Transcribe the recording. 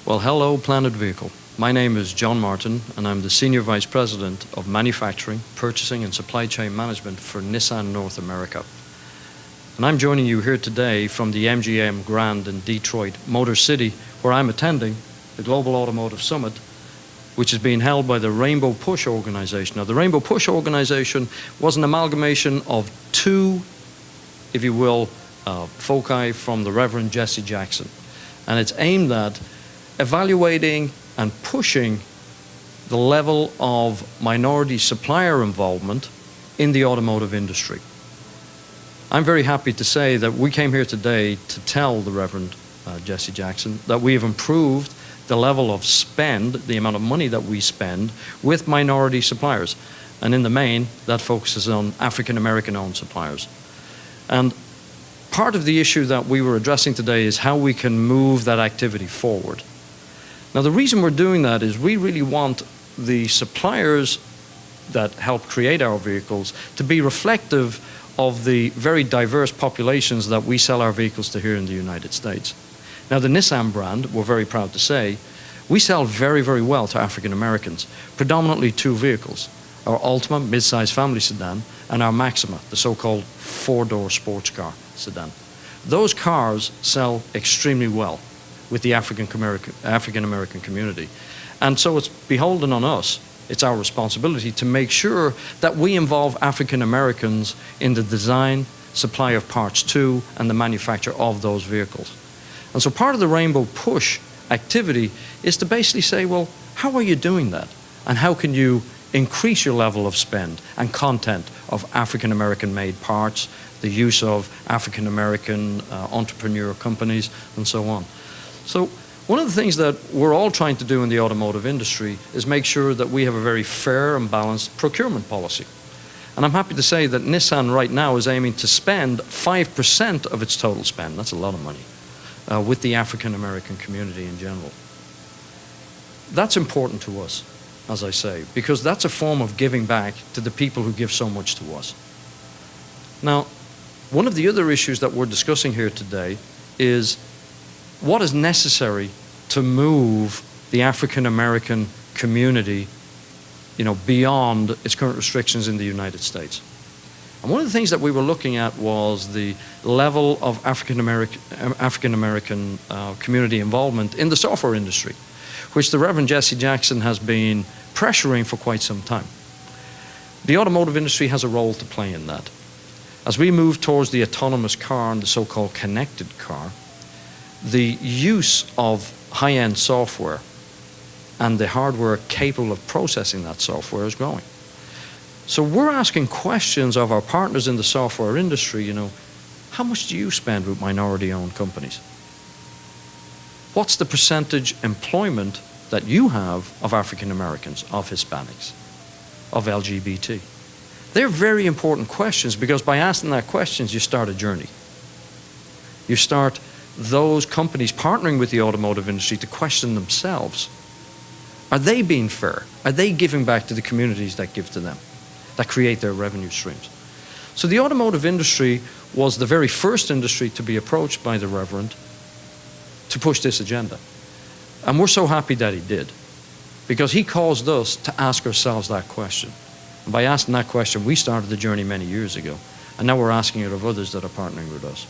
Well, hello, Planet Vehicle. My name is John Martin, and I'm the Senior Vice President of Manufacturing, Purchasing and Supply Chain Management for Nissan North America. And I'm joining you here today from the MGM Grand in Detroit, Motor City, where I'm attending the Global Automotive Summit, which is being held by the Rainbow Push organization. Now, the Rainbow Push organization was an amalgamation of two, if you will, foci from the Reverend Jesse Jackson. And it's aimed at evaluating and pushing the level of minority supplier involvement in the automotive industry. I'm very happy to say that we came here today to tell the Reverend Jesse Jackson that we have improved the level of spend, the amount of money that we spend with minority suppliers. And in the main, that focuses on African American owned suppliers. And part of the issue that we were addressing today is how we can move that activity forward. Now, the reason we're doing that is we really want the suppliers that help create our vehicles to be reflective of the very diverse populations that we sell our vehicles to here in the United States. Now, the Nissan brand, we're very proud to say, we sell very, very well to African Americans, predominantly two vehicles, our Ultima mid-size family sedan and our Maxima, the so-called four-door sports car sedan. Those cars sell extremely well with the African American community. And so it's beholden on us, it's our responsibility to make sure that we involve African Americans in the design, supply of parts to, and the manufacture of those vehicles. And so part of the Rainbow Push activity is to basically say, well, how are you doing that? And how can you increase your level of spend and content of African American made parts, the use of African American entrepreneur companies, and so on. So one of the things that we're all trying to do in the automotive industry is make sure that we have a very fair and balanced procurement policy. And I'm happy to say that Nissan right now is aiming to spend 5% of its total spend, that's a lot of money, with the African American community in general. That's important to us, as I say, because that's a form of giving back to the people who give so much to us. Now, one of the other issues that we're discussing here today is what is necessary to move the African American community, beyond its current restrictions in the United States. And one of the things that we were looking at was the level of African American community involvement in the software industry, which the Reverend Jesse Jackson has been pressuring for quite some time. The automotive industry has a role to play in that. As we move towards the autonomous car and the so-called connected car, the use of high-end software and the hardware capable of processing that software is growing. So we're asking questions of our partners in the software industry, how much do you spend with minority-owned companies? What's the percentage employment that you have of African Americans, of Hispanics, of LGBT? They're very important questions because by asking that questions, you start a journey. You start those companies partnering with the automotive industry to question themselves. Are they being fair? Are they giving back to the communities that give to them, that create their revenue streams? So the automotive industry was the very first industry to be approached by the Reverend to push this agenda. And we're so happy that he did, because he caused us to ask ourselves that question. And by asking that question, we started the journey many years ago, and now we're asking it of others that are partnering with us.